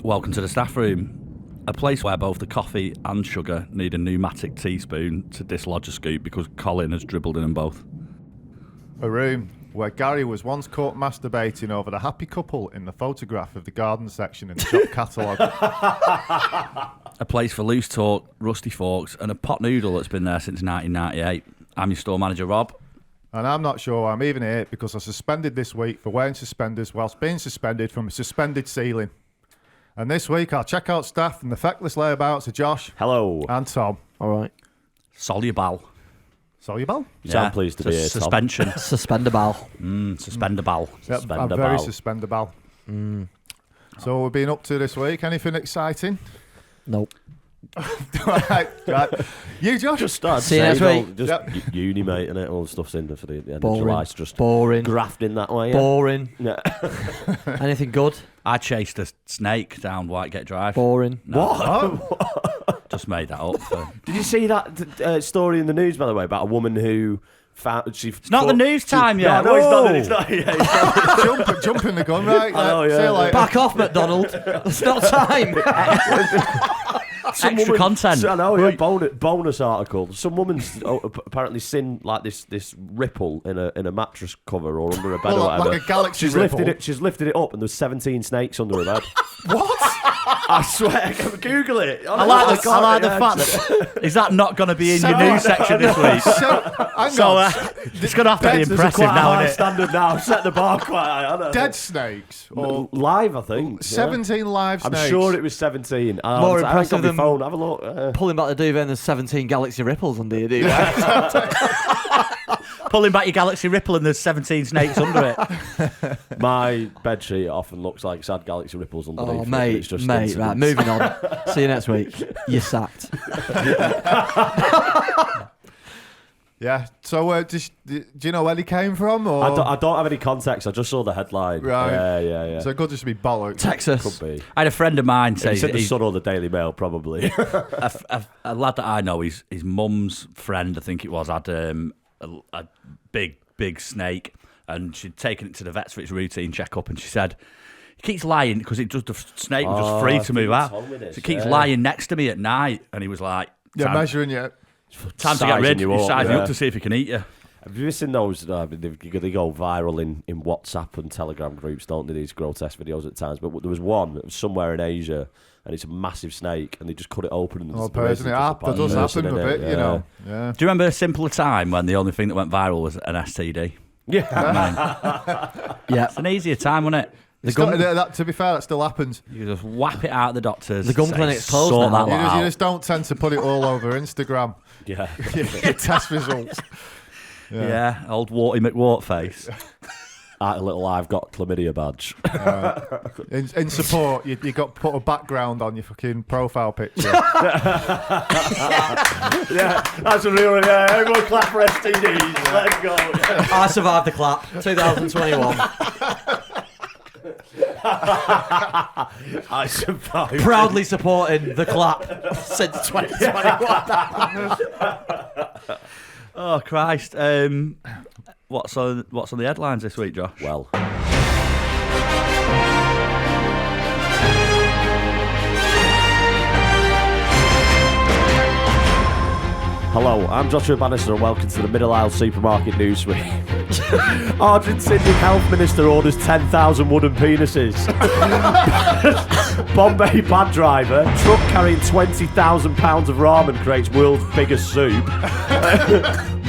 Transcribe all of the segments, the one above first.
Welcome to the staff room, a place where both the coffee and sugar need a pneumatic teaspoon to dislodge a scoop because Colin has dribbled in them both. A room where Gary was once caught masturbating over the happy couple in the photograph of the garden section in the shop catalogue. A place for loose talk, rusty forks, and a pot noodle that's been there since 1998. I'm your store manager, Rob. And I'm not sure I'm even here because I was suspended this week for wearing suspenders whilst being suspended from a suspended ceiling. And this week our checkout staff and the feckless layabouts are Josh. Hello. And Tom. All right. Soluble. Soluble? So I'm pleased to be here, Tom. Suspension. Suspendable. Suspendable. Yep, I'm very suspendable. So what we've been up to this week? Anything exciting? Nope. right. You, Josh? Just start See you next week. Just uni, mate, and all the stuff's in for the end Boring. of July. Just boring. Grafting that way. Boring. Yeah. Anything good? I chased a snake down Whitegate Drive. Boring. No, What? just made that up. Did you see that story in the news, by the way, about a woman who found... It's not the news time yet. No, it's not. It's not. Jumping the gun, right? I know, yeah. See you later. Back off, McDonald. It's not time. Extra content. I know, yeah, bonus article. Some woman's apparently seen like this ripple in a mattress cover or under a bed or whatever. Like a galaxy ripple. She's lifted it up and there's 17 snakes under her bed. What? I swear, Google it. I like the fact that is that not going to be in your news section this week? So it's going to have to be impressive now, isn't it? Standard now. Set the bar quite high. I know. Dead snakes? Or live, I think. 17 live snakes? I'm sure it was 17. More impressive than phone. Have a look. Pulling back the duvet and there's 17 galaxy ripples under your duvet. Pulling back your galaxy ripple and there's 17 snakes under it. My bedsheet often looks like sad galaxy ripples underneath. Oh, mate, it's just right, moving on. See you next week. You're sacked. Yeah. So, do you know where he came from? Or? I don't have any context. I just saw the headline. Right. Yeah. So it could just be bollocks. Texas. Could be. I had a friend of mine say He said the Sun or the Daily Mail, probably. a lad that I know, his mum's friend, I think it was, had a big snake, and she'd taken it to the vets for its routine checkup, and she said, he keeps lying because the snake was just free to move out. So he keeps lying next to me at night, and he was like, You're measuring you. Time to get rid. He's sizing yeah. up to see if he can eat you. Have you seen those? They go viral in WhatsApp and Telegram groups, don't they? These grotesque videos at times. But there was one somewhere in Asia, and it's a massive snake, and they just cut it open. And Personally, that does happen a bit, you know. Yeah. Do you remember a simpler time when the only thing that went viral was an STD? Yeah. Yeah. It's an easier time, wasn't it? To be fair, that still happens. You just whap it out of the doctors. The gun clinic's closed sort now. that lot out. You just don't tend to put it all over Instagram. Yeah. Your test results. Yeah, old Warty McWartface. A little I've got chlamydia badge. In support, you got to put a background on your fucking profile picture. Yeah, that's a real. Yeah, everyone clap for STDs. Let's go. I survived the clap. 2021. I survived. Proudly supporting the clap since 2021. Oh Christ! What's on the headlines this week, Josh? Well. Hello, I'm Joshua Bannister and welcome to the Middle Isle Supermarket Newsweek. Argentinian Health Minister orders 10,000 wooden penises. Bombay bad driver, truck carrying 20,000 pounds of ramen creates world's biggest soup.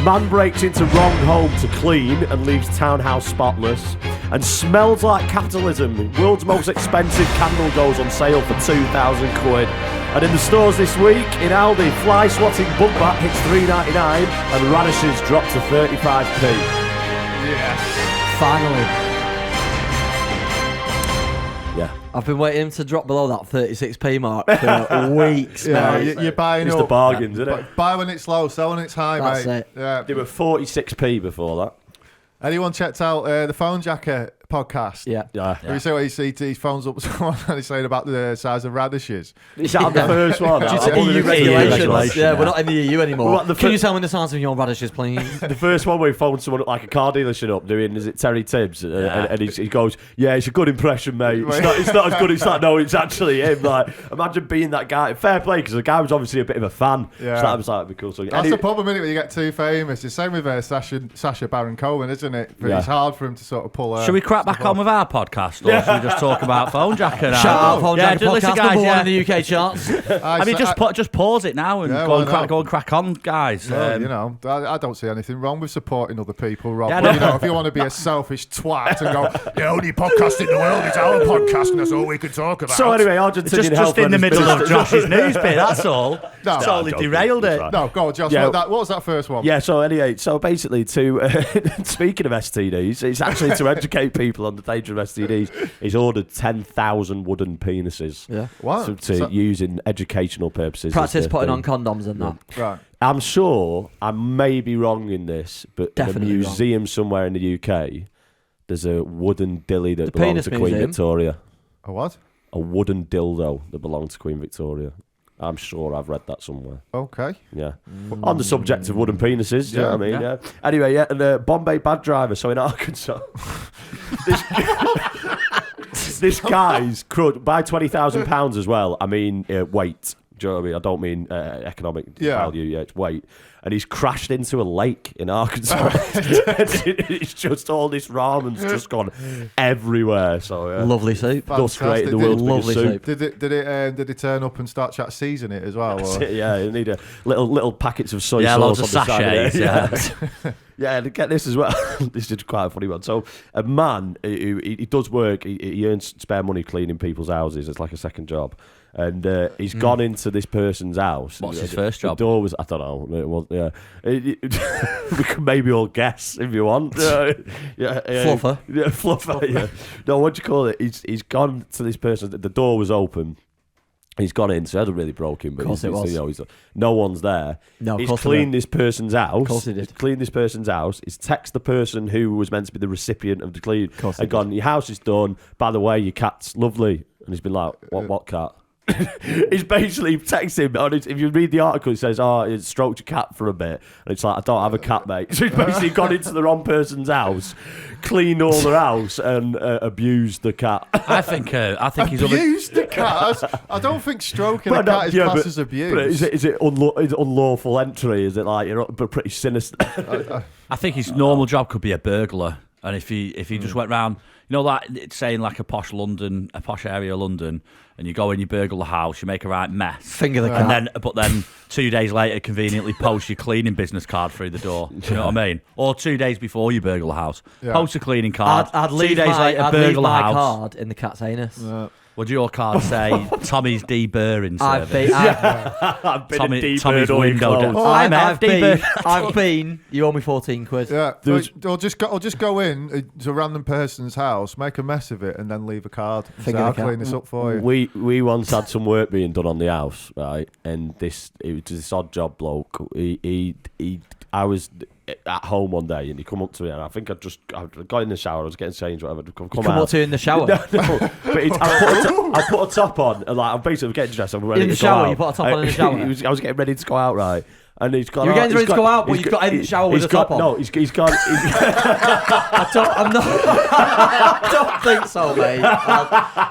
Man breaks into wrong home to clean and leaves townhouse spotless. And smells like capitalism. World's most expensive candle goes on sale for 2,000 quid. And in the stores this week, in Aldi, fly swatting bug bat hits $3.99 and radishes drop to 35p. Yes. Finally. Yeah. I've been waiting to drop below that 36p mark for weeks, Yeah, mate. you're buying It's up. the bargains, isn't it? Buy when it's low, sell when it's high, That's mate. it. Yeah. They were 46p before that. Anyone checked out the phone jacker podcast. Yeah. Have you seen what he phones up someone and he's saying about the size of radishes? Is that on the first one? Due I to wondered EU if- regulations. Yeah, yeah. we're not in the EU anymore. Well, the Can you fir- tell me the size of your radishes, please? The first one we phoned someone at like a car dealership up doing, is it Terry Tibbs? And he goes, yeah, it's a good impression, mate. It's not as good as that. No, it's actually him. Like, imagine being that guy. Fair play, because the guy was obviously a bit of a fan. Yeah. So that was like, cool. So, That's the problem, isn't it, when you get too famous. It's the same with Sacha Baron Cohen, isn't it? But Yeah. it's hard for him to sort of pull Should we crack back on with our podcast, or should we just talk about Phone Jacker now? Shout out Phone Jacker listen, podcast, guys, number one in the UK charts. I mean, just pause it now and Yeah, go why not? and crack on, guys. Well, you know, I don't see anything wrong with supporting other people, Rob. Yeah, But, no. you know, if you want to be a selfish twat and go, the only podcast in the world is our podcast, and that's all we can talk about. So anyway, Argentinian just in the middle of Josh's news bit, that's all. No. Totally I'm joking, derailed that's it. right. No, go on, Josh. Yeah. What was that first one? Yeah, so anyway, so basically speaking of STDs, it's actually to educate people on the danger of STDs, he's ordered 10,000 wooden penises Yeah. What? to use in educational purposes. Practice Is the putting on thing. condoms and that. Right. I'm sure I may be wrong in this, but Definitely in a wrong. museum somewhere in the UK, there's a wooden dilly that The belonged penis to Queen museum? Victoria. A what? A wooden dildo that belonged to Queen Victoria. I'm sure I've read that somewhere. Okay. Yeah. On the subject of wooden penises, do you know what I mean? Yeah. Yeah. Anyway, yeah, and Bombay bad driver, so in Arkansas. this guy's by £20,000 as well. I mean, weight. Do you know what I mean? I don't mean economic value. Yeah, it's weight. And he's crashed into a lake in Arkansas. It's just all this ramen's just gone everywhere. So yeah. Lovely soup. Thus created the Fantastic. world's Lovely biggest soup. soup. Did it turn up and start season it as well? That's Or? it, yeah, you need a little packets of soy Yeah, sauce loads of on the side of sachets. it. Yeah, and get this as well. This is quite a funny one. So, a man who he does work, he earns spare money cleaning people's houses. It's like a second job. And he's gone into this person's house. What's his first job? The door was, I don't know. It was, yeah. We can maybe all guess if you want. Fluffer. Yeah, fluffer. Yeah. No, what do you call it? He's gone to this person. The door was open. He's gone in, so it hasn't really broken, but Of course it was. You know, no one's there. No, of He's course it cleaned this person's house. Of course he did. He's cleaned this person's house. He's texted the person who was meant to be the recipient of the clean course he and gone, your house is done. By the way, your cat's lovely. And he's been like, what cat? He's basically texting him. If you read the article, it says, it stroked your cat for a bit. And it's like, I don't have a cat, mate. So he's basically gone into the wrong person's house, cleaned all their house, and abused the cat. I think he's Abused the cat. I don't think stroking a cat is classed as abuse. But is it unlawful entry? Is it like you're pretty sinister? I think his normal job could be a burglar, and if he just went round, you know, like it's saying like a posh area of London, and you go in, you burgle the house, you make a right mess, Finger the cat. but then 2 days later, conveniently post your cleaning business card through the door. Do you know what I mean? Or 2 days before you burgle the house, post a cleaning card. I'd 2 leave days my, later, I'd leave burgle the my house. card in the cat's anus. Would your card say Tommy's deburring I've service? I've been Tommy- a deep Tommy's bird all your window clothes. down. Hi, mate, I've been. You owe me 14 quid. Yeah, or just go in to a random person's house, make a mess of it, and then leave a card. And say, Finger the I'll cat. clean this up for you. We once had some work being done on the house, right? And it was this odd job bloke. I was at home one day, and he come up to me, and I think I got in the shower. I was getting changed, whatever. Come Come out. up to you in the shower. No, but I put a top on, and like I'm basically getting dressed. I'm ready In the to go shower, out. you put a top on in the shower? I was getting ready to go out, right? And he's gone. You were getting he's ready to go out, but you've got in the shower with he's a top got- on? No, he's gone. I'm not. I don't think so, mate.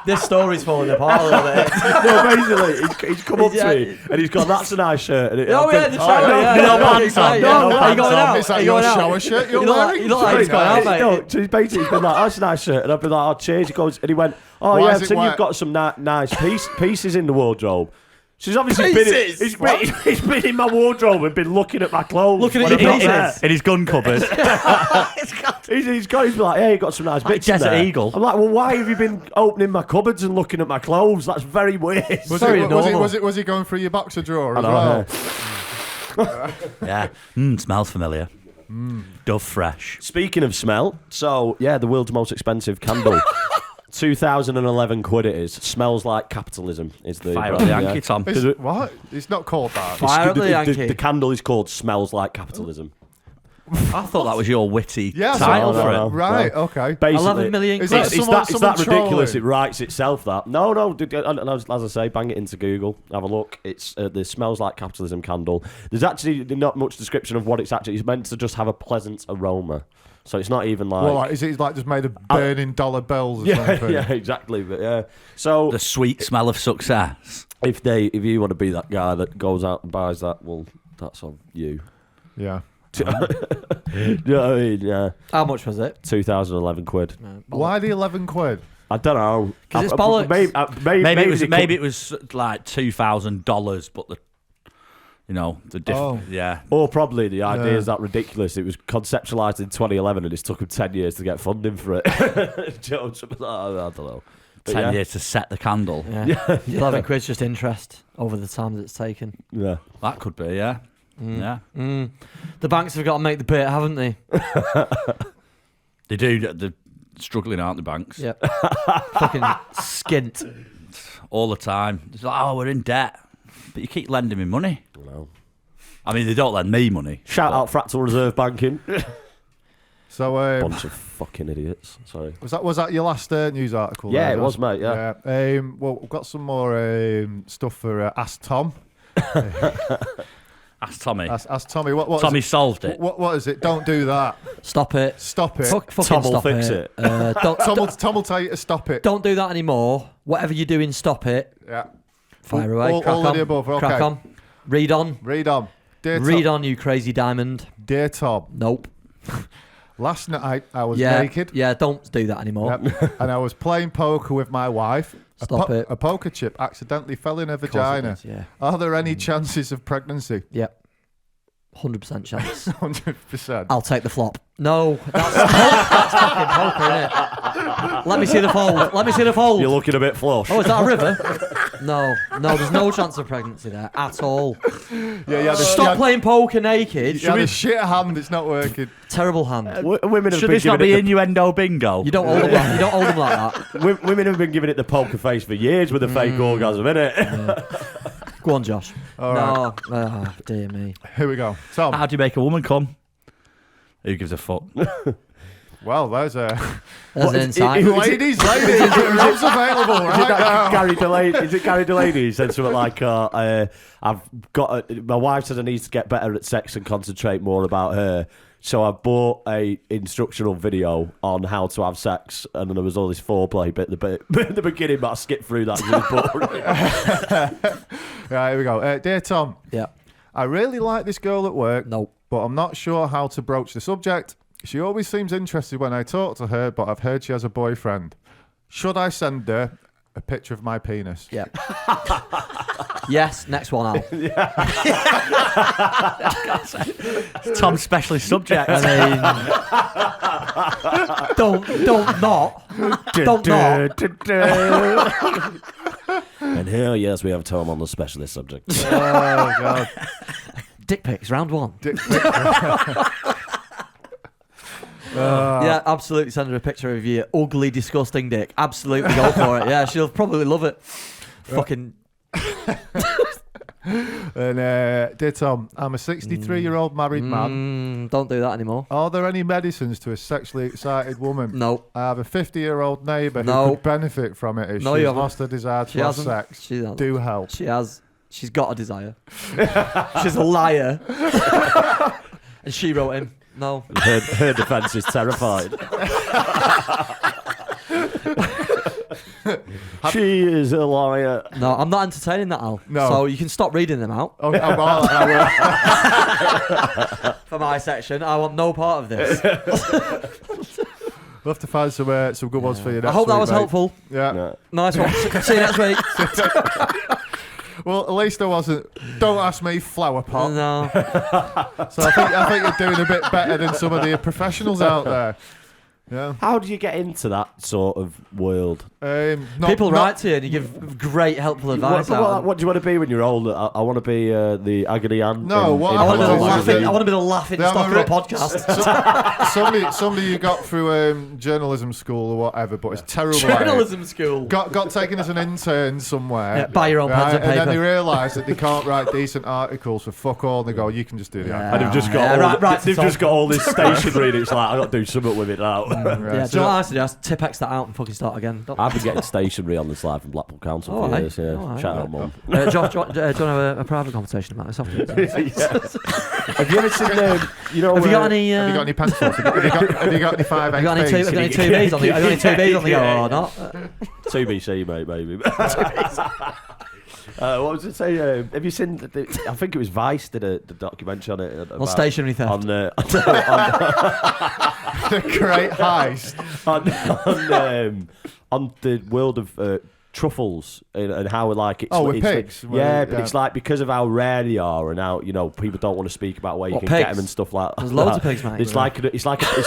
This story's falling apart a little bit. No, basically, he's come up to me, and he's gone, that's a nice shirt. And Oh, yeah, the shower. no pants on. No, No are you going out? Is that Are you your going out? shower shirt you're You look like- wearing? you look like he's going out, mate. No, so he's basically been like, that's a nice shirt. And I've been like, cheers. He goes, and he went, Why yeah, is I've it seen wet? you've got some nice pieces in the wardrobe. So he's obviously Pieces? he's been in my wardrobe and been looking at my clothes. Looking at when your I'm not there. pieces? In his gun cupboard. He's been like, yeah, you got some nice bits in Desert there. Eagle. I'm like, well, why have you been opening my cupboards and looking at my clothes? That's very weird. Was he going through your boxer drawer as well? Yeah. Smells familiar. Dove fresh. Speaking of smell, so yeah, the world's most expensive candle. 2011 quid it is. Smells like capitalism is the Fire up brand, the Yankee, yeah. Tom. What? It's not called that. Fire up the The Yankee. candle is called Smells Like Capitalism. I thought that was your witty Yeah, title no, for no, it. no. Right, okay. Basically, 11 million Is quid. that It's someone that ridiculous. trolling? It writes itself. That no. And as I say, bang it into Google. Have a look. It's the smells like capitalism candle. There's actually not much description of what it's actually. It's meant to just have a pleasant aroma. So it's not even like. Well, like, is it like just made of burning dollar bills or something? Yeah, exactly. But yeah. So The sweet smell of success. if you want to be that guy that goes out and buys that, well, that's on you. Yeah. You know what I mean? Yeah. How much was it? 2011 quid. Why the 11 quid? I don't know. 'Cause it's bollocks. Maybe Maybe it was like $2,000, but the difference. Oh. Yeah. Or probably the idea Yeah. is that ridiculous. It was conceptualised in 2011 and it's took them 10 years to get funding for it. I don't know. But 10 yeah. years to set the candle. Yeah. 11 quid's just interest over the time that it's taken. Yeah. That could be, yeah. Yeah. The banks have got to make the bit, haven't they? They do. They're struggling, aren't the banks? Yep. Fucking skint. All the time. It's like, we're in debt. But you keep lending me money. No. I mean, they don't lend me money. Shout out Fractal Reserve Banking. So, Bunch of fucking idiots. Sorry. was that your last news article? Yeah, there, it was, mate, yeah. Well, we've got some more stuff for Ask Tom. Ask Tommy. Ask Tommy. What Tommy is solved it? it. What is it? Don't do that. Stop it. Stop it. Fucking Tom will stop fix it. it. Tom will tell you to stop it. Don't do that anymore. Whatever you're doing, stop it. Yeah. Fire away. All Crack of on. the above. Okay. Crack on. Read on. Read on. Read on, you crazy diamond. Dear Tom, Nope. last night I was Yeah. naked. Yeah, don't do that anymore. Yep. And I was playing poker with my wife. Stop it. A poker chip accidentally fell in her Of course it vagina. is, yeah. Are there any chances of pregnancy? Yep. 100% chance. 100%. I'll take the flop. No, that's fucking poker, isn't it? Let me see the fold. Let me see the fold. You're looking a bit flush. Oh, is that a river? No, there's no chance of pregnancy there at all. Yeah, Stop playing poker naked. You had a shit hand, it's not working. Terrible hand. Women have Should been this not giving be it innuendo bingo? You don't hold them. You don't hold them like that. women have been giving it the poker face for years with a fake orgasm, innit? Go on, Josh. All No, oh, dear me. Here we go. Tom. How do you make a woman come? Who gives a fuck? Well, there's a... There's an insight. ladies, Rob's available right now. Gary Delaney? Is it Gary Delaney? He said something like, "I've got my wife says I need to get better at sex and concentrate more about her. So I bought a instructional video on how to have sex, and then there was all this foreplay bit at the beginning, but I skipped through that. It was boring. Right, here we go. Dear Tom, Yeah. I really like this girl at work, No. but I'm not sure how to broach the subject. She always seems interested when I talk to her, but I've heard she has a boyfriend. Should I send her a picture of my penis? Yeah. Yes. Next one out. Tom's specialist subject. I mean, don't not. And here, yes, we have Tom on the specialist subject. Oh, God. Dick pics, round one. Dick- Yeah, absolutely. Send her a picture of your ugly, disgusting dick. Absolutely go for it. Yeah, she'll probably love it. Fucking. And dear Tom, I'm a 63-year-old married man. Don't do that anymore. Are there any medicines to a sexually excited woman? No. I have a 50-year-old neighbour No. who could benefit from it if No, you she's haven't. lost her desire She to have hasn't. sex. She hasn't. Do help. She has. She's got a desire. She's a liar. And she wrote him. No. Her defence is terrified. She is a liar. No, I'm not entertaining that, Al. No. So you can stop reading them out. Oh, For my section, I want no part of this. we'll have to find some good ones for you next I hope that week, was mate. helpful. Yeah. No. Nice one. See you next week. Well, at least I wasn't. Don't ask me, flower pot. No. So I think you're doing a bit better than some of the professionals out there. Yeah. How do you get into that sort of world? People write to you and you give great helpful advice. What do you want to be when you're older? I want to be the agony aunt. No, what I want to happens be the laughing stock of a podcast. somebody you got through journalism school or whatever, but it's terrible. Journalism school. Got taken as an intern somewhere. Yeah, buy your own pens and paper. And then they realise that they can't write decent articles for fuck all, and they go, "You can just do the And they've just got they've just got all this stationery, and it's like I got to do something with it now. Yeah, do you know what I suggest? Tip-X that out and fucking start again. I've been getting stationery on the slide from Blackpool Council for years. Yeah. Shout out, Mum. Josh, do you want to have a private conversation about this afterwards? Have you ever seen have you got any? Have you got any pencils? Have you got any 5 Have you got any 2Bs on the? Have you got any 2Bs on the go or not? 2BC, mate, maybe. What was it say? Have you seen? I think it was Vice did the documentary on it. On stationery theft. On the great heist. On the world of truffles and how like it's with pigs. But it's like because of how rare they are and how people don't want to speak about where you can get them and stuff like that. There's loads of pigs, mate. It's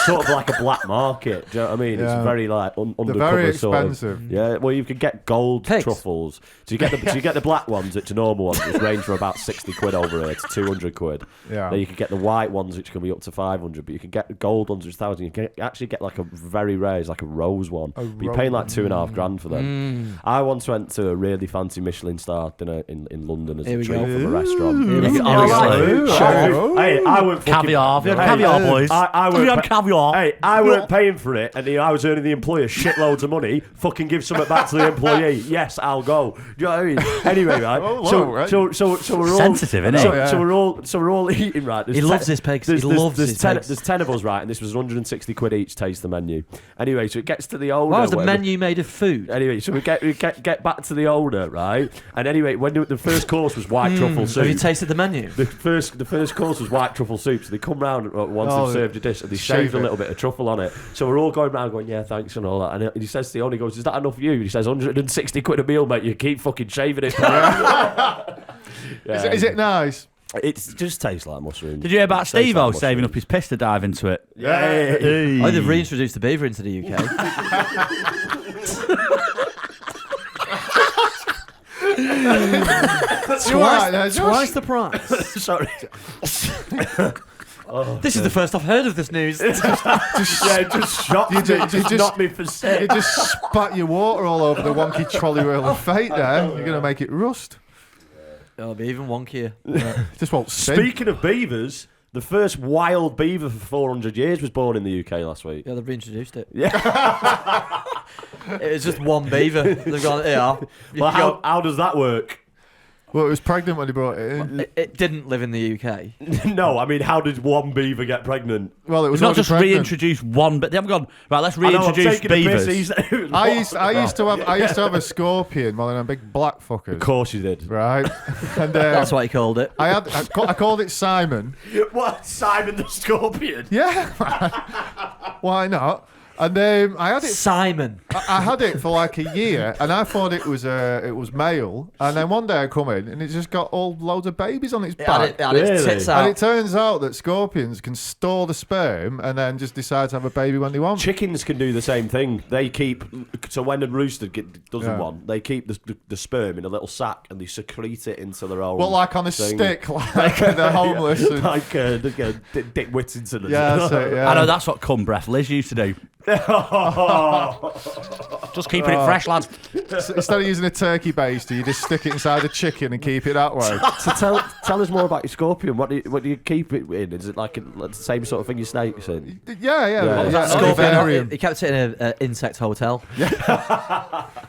sort of like a black market. Do you know what I mean? It's very like undercover. They're very expensive. Sort of, yeah, well you can get gold truffles. So you get the black ones, which are normal ones, which range from about 60 quid over here to 200 quid. Yeah. Then you can get the white ones, which can be up to 500. But you can get the gold ones, which is 1,000. You can actually get like a very rare, it's like a rose one. But you're paying like $2.5 grand for them. I once went to a really fancy Michelin star dinner in London as a treat from a restaurant. Hey, I went caviar. Caviar, boys. I weren't caviar. Hey, I weren't paying for it, and I was earning the employer shitloads of money. Fucking give something back to the employee. Yes, I'll go. Do you know what I mean? Anyway, right. So we're all sensitive, isn't it? So we're all eating, right. He loves his pigs. He loves his pigs. There's 10 of us, right, and this was 160 quid each. Taste the menu. Anyway, so it gets to the owner. Why was the menu made of food? Anyway, so we get back to the owner, right? And anyway, when the first course was white truffle soup. Have you tasted the menu? The first course was white truffle soup. So they come round once they've served a dish and they shaved a little bit of truffle on it. So we're all going round going, yeah, thanks and all that. And he says to the owner, he goes, is that enough for you? And he says, 160 quid a meal, mate. You keep fucking shaving it. Is it nice? It just tastes like mushroom. Did you hear about Steve-O saving up his piss to dive into it? Yeah. Oh, they've reintroduced the beaver into the UK. Twice the price. Sorry. This is the first I've heard of this news. It just shocked me. It just knocked me for sick. You just spat your water all over the wonky trolley wheel of fate there. You're going to make it rust. It'll be even wonkier. Just won't sing. Speaking of beavers, the first wild beaver for 400 years was born in the UK last week. Yeah, they've reintroduced it. Yeah. It was just one beaver. They've gone, yeah. Well, how does that work? Well, it was pregnant when he brought it in. It didn't live in the UK. No, I mean, how did one beaver get pregnant? Well, it was not just pregnant. reintroduce one, but they haven't gone, right, let's reintroduce beavers. I used to have a scorpion, one of them big black fuckers. Of course you did. Right. And that's what he called it. I called it Simon. What? Simon the Scorpion? Yeah. Why not? And I had it. Simon. I had it for like a year, and I thought it was male. And then one day I come in, and it's just got all loads of babies on its back. Its tits out. And it turns out that scorpions can store the sperm and then just decide to have a baby when they want. Chickens can do the same thing. They keep when a rooster doesn't want, they keep the sperm in a little sack and they secrete it into their own. Well, like on a stick, like they're homeless. And... like Dick Whittington. Yeah, that's it, yeah. I know that's what cum breath Liz used to do. Just keeping it fresh, lads. Instead of using a turkey baster, you just stick it inside a chicken and keep it that way. So tell us more about your scorpion. What do you keep it in? Is it like the same sort of thing your snake's in? Yeah. Scorpion. He kept it in an insect hotel.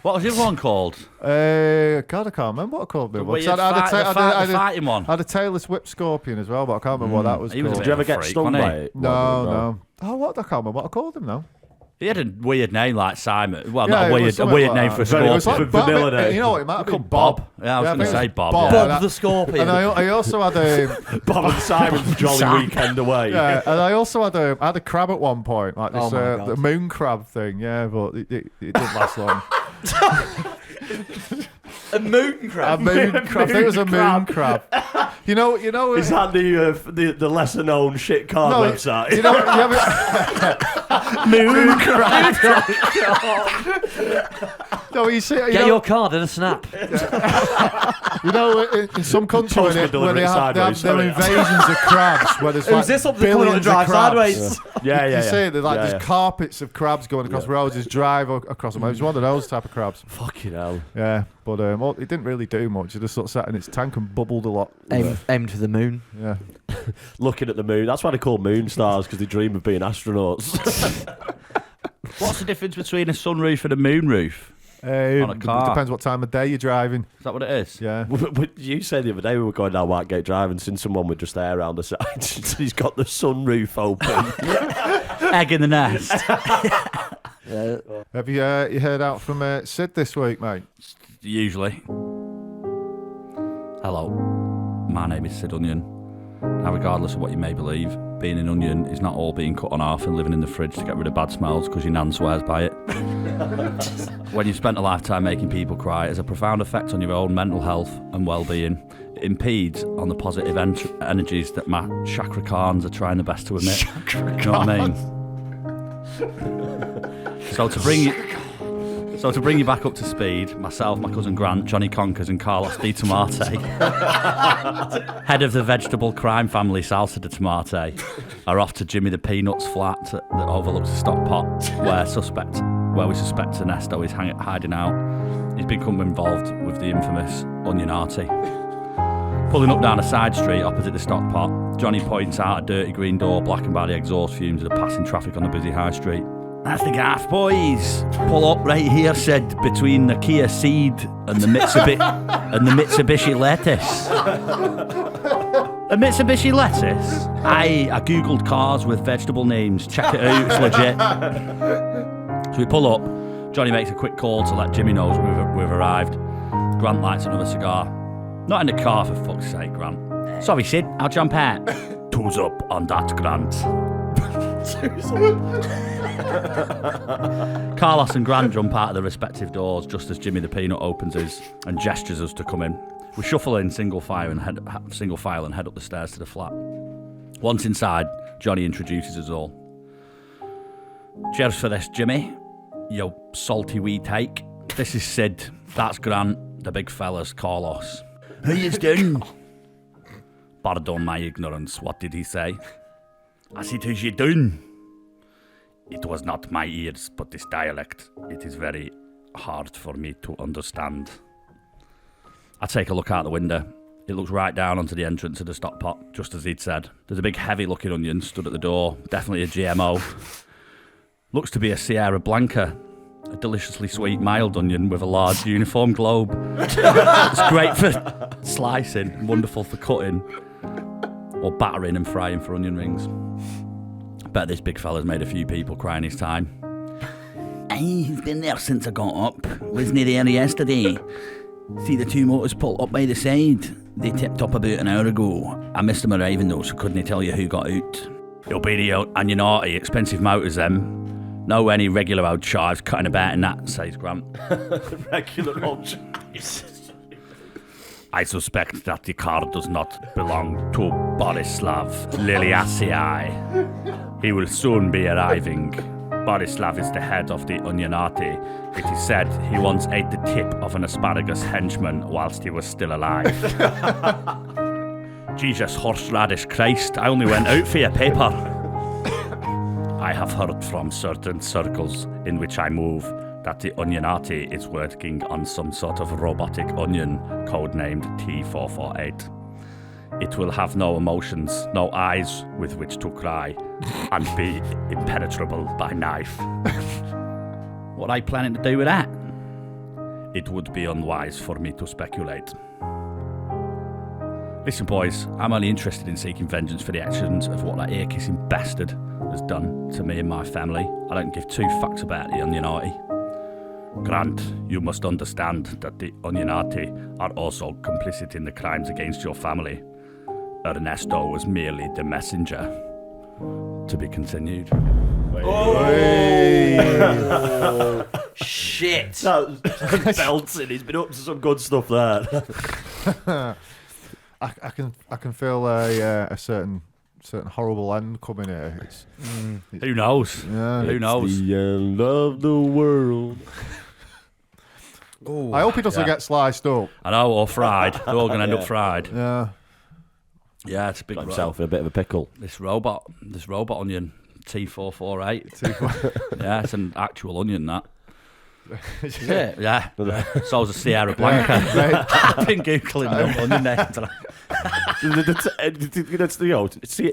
What was the other one called? God, I can't remember what I called it. The fighting one. I had a tailless whip scorpion as well, but I can't remember what that was called. Did you ever get stung by it? No. Oh, what? I can't remember what I called him now. He had a weird name like Simon. Well, not a weird name for a scorpion. It was like vanilla name. You know what? It might have been Bob. Yeah, I was going to say Bob. Bob the Scorpion. And I also had a Bob and Simon's Jolly Weekend Away. Yeah, and I also had a crab at one point, like this the moon crab thing. Yeah, but it didn't last long. A moon crab. A moon crab. I think it was a moon crab. You know. Is that the lesser known shit card website? You know, moon crab. No, you see, Get your card and a snap. You know, in some countries where they have their invasions of crabs, where there's like this something coming on the billions drive of crabs. sideways? You see, there's carpets of crabs going across roads. Just drive across them. It was one of those type of crabs. Fucking hell. Yeah, but it didn't really do much. It just sort of sat in its tank and bubbled a lot. Aimed for the moon. Yeah. Looking at the moon. That's why they're called moon stars, because they dream of being astronauts. What's the difference between a sunroof and a moonroof? On a car. Depends what time of day you're driving. Is that what it is? Yeah. You said the other day we were going down Whitegate Drive and seen someone with just hair around the side. He's got the sunroof open. Egg in the nest. Have you heard out from Sid this week, mate? Usually. Hello. My name is Sid Onion. Now, regardless of what you may believe, being an onion is not all being cut on half and living in the fridge to get rid of bad smells because your nan swears by it. When you've spent a lifetime making people cry, it has a profound effect on your own mental health and well-being. It impedes on the positive energies that my chakra khans are trying their best to emit. You know what I mean? So to bring you back up to speed, myself, my cousin Grant, Johnny Conkers and Carlos Di Tomate, head of the vegetable crime family Salsa de Tomate, are off to Jimmy the Peanut's flat that overlooks a stock pot where we suspect Ernesto is hiding out. He's become involved with the infamous Onionati. Pulling up down a side street opposite the stock pot, Johnny points out a dirty green door blackened by the exhaust fumes of the passing traffic on a busy high street. That's the gaff, boys. Pull up right here, Sid, between the Kia Ceed and the Mitsubishi lettuce. A Mitsubishi lettuce? I googled cars with vegetable names. Check it out, it's legit. So we pull up. Johnny makes a quick call to let Jimmy know we've arrived. Grant lights another cigar. Not in the car, for fuck's sake, Grant. Sorry, Sid, I'll jump out. Two's up on that, Grant. Carlos and Grant jump out of their respective doors just as Jimmy the Peanut opens his and gestures us to come in. We shuffle in single file and head up the stairs to the flat. Once inside, Johnny introduces us all. Cheers for this, Jimmy. You salty wee take. This is Sid. That's Grant. The big fella's Carlos. How you doing? Pardon my ignorance. What did he say? I said, how's you doing? It was not my ears, but this dialect. It is very hard for me to understand. I take a look out the window. It looks right down onto the entrance of the stock pot, just as he'd said. There's a big heavy-looking onion stood at the door. Definitely a GMO. Looks to be a Sierra Blanca. A deliciously sweet, mild onion with a large uniform globe. It's great for slicing, wonderful for cutting, or battering and frying for onion rings. Bet this big fella's made a few people cry in his time. Aye, he's been there since I got up. Wasn't he there yesterday? See the two motors pulled up by the side? They tipped up about an hour ago. I missed them arriving though, so couldn't tell you who got out. It'll be the and you naughty, expensive motors them. No any regular old chives cutting about in that, says Grant. Regular old chives. I suspect that the car does not belong to Borislav Liliasii. He will soon be arriving. Borislav is the head of the Onionati. It is said he once ate the tip of an asparagus henchman whilst he was still alive. Jesus, horseradish Christ, I only went out for your paper. I have heard from certain circles in which I move that the Onionati is working on some sort of robotic onion codenamed T448. It will have no emotions, no eyes with which to cry, and be impenetrable by knife. What are you planning to do with that? It would be unwise for me to speculate. Listen, boys, I'm only interested in seeking vengeance for the actions of what that ear-kissing bastard has done to me and my family. I don't give two fucks about the Onionati. Grant, you must understand that the Onionati are also complicit in the crimes against your family. Ernesto was merely the messenger. To be continued. Oh. shit. Belting. He's been up to some good stuff there. I can feel a certain horrible end coming here. Who knows? Yeah. Who knows? The end of the world. I hope he doesn't get sliced up. I know, or fried. They're all going to end up fried. Yeah. Yeah, it's a big Got himself in a bit of a pickle. This robot onion, T448. Yeah, it's an actual onion, that. Is it? Yeah. So was a Sierra Blanca. I've been Googling onion names.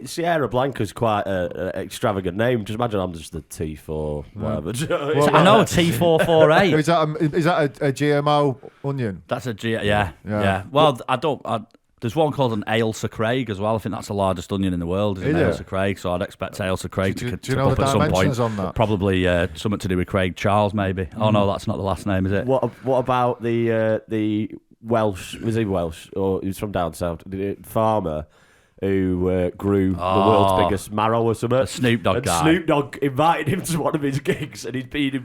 Sierra Blanca's quite an extravagant name. Just imagine I'm just the T4 whatever. I know, T448. Is that a GMO onion? That's a yeah. Well, there's one called an Ailsa Craig as well. I think that's the largest onion in the world. Is an Ailsa Craig, so I'd expect Ailsa Craig to you know up the at some point. dimensions on that? Probably something to do with Craig Charles, maybe. Oh no, that's not the last name, is it? What about the Welsh? Was he Welsh or he was from down south? The farmer who grew the world's biggest marrow or something. The Snoop Dogg guy. Snoop Dogg invited him to one of his gigs, and he's being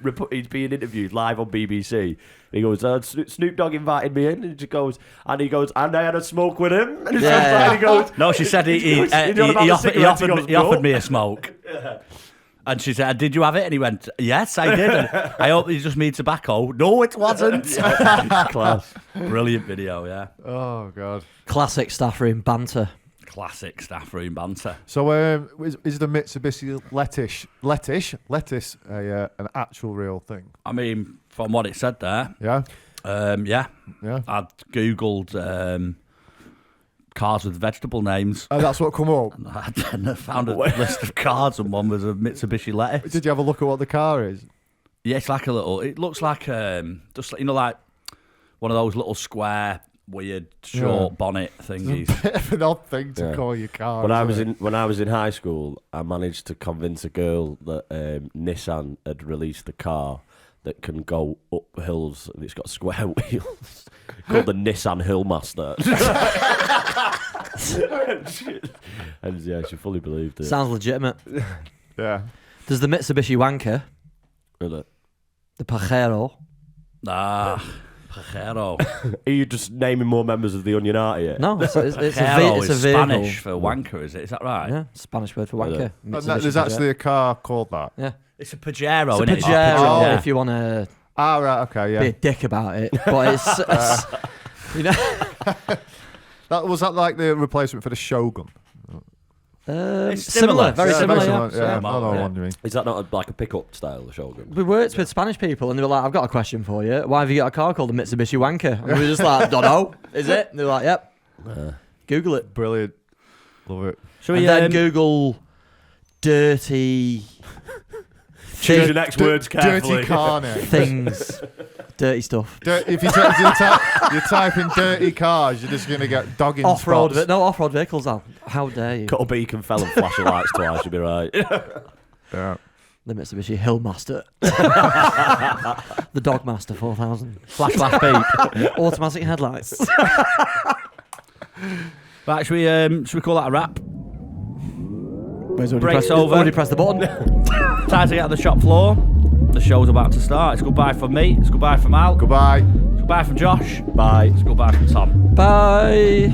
interviewed live on BBC. He goes, Snoop Dogg invited me in, and he goes, and I had a smoke with him. And he goes, no, she said he offered me a smoke. And she said, "Did you have it?" And he went, "Yes, I did." And I hope he just me tobacco. No, it wasn't. class. Brilliant video, yeah. Oh God. Classic staff room banter. Classic staff room banter. So, is the Mitsubishi lettuce an actual real thing? I mean, from what it said there, Yeah. yeah. Yeah. I'd googled cars with vegetable names. And that's what come up. And I found a list of cars, and one was a Mitsubishi lettuce. Did you have a look at what the car is? Yeah, it's like a little. It looks like just like one of those little square, weird, short bonnet thingies. Bit of an odd thing to call your car. When I was in high school, I managed to convince a girl that Nissan had released a car that can go up hills, and it's got square wheels, called the Nissan Hillmaster. and yeah, she fully believed it. Sounds legitimate. Yeah. There's the Mitsubishi Wanker, Really? the Pajero. Pajero. Are you just naming more members of the Onion Army yet? No, it's Pajero a is vehicle. Spanish for wanker, is it? Is that right? Yeah, Spanish word for wanker. And Mitsubishi there's Pajero. actually a car called that. Yeah. It's a Pajero, It's a isn't it? Pajero, Yeah. if you want to Ah, right, okay, yeah. be a dick about it. But it's you know, Was that like the replacement for the Shogun? It's similar, very Yeah, similar. very Yeah. similar, yeah. I know Yeah. what you mean. Is that not like a pickup style, the Shogun? We worked with Spanish people, and they were like, "I've got a question for you. Why have you got a car called the Mitsubishi Wanker?" And we were just like, "Don't know. Is it?" And they were like, "Yep." Google it. Brilliant. Love it. Shall And we then Google dirty Choose your next words carefully. Dirty car name. things, dirty stuff. If you type in dirty cars, you're just going to get dogging Off-road, spots. no off-road vehicles. Al. How dare you? Cut a beacon, fell and flashing lights twice, you'll be right. Yeah. The Mitsubishi Hillmaster, the Dogmaster 4000, flash beep? automatic headlights. Right, should we call that a wrap? Breaks over. Already pressed the button. Time to get on the shop floor. The show's about to start. It's goodbye from me. It's goodbye from Al. Goodbye. It's goodbye from Josh. Bye. It's goodbye from Tom. Bye.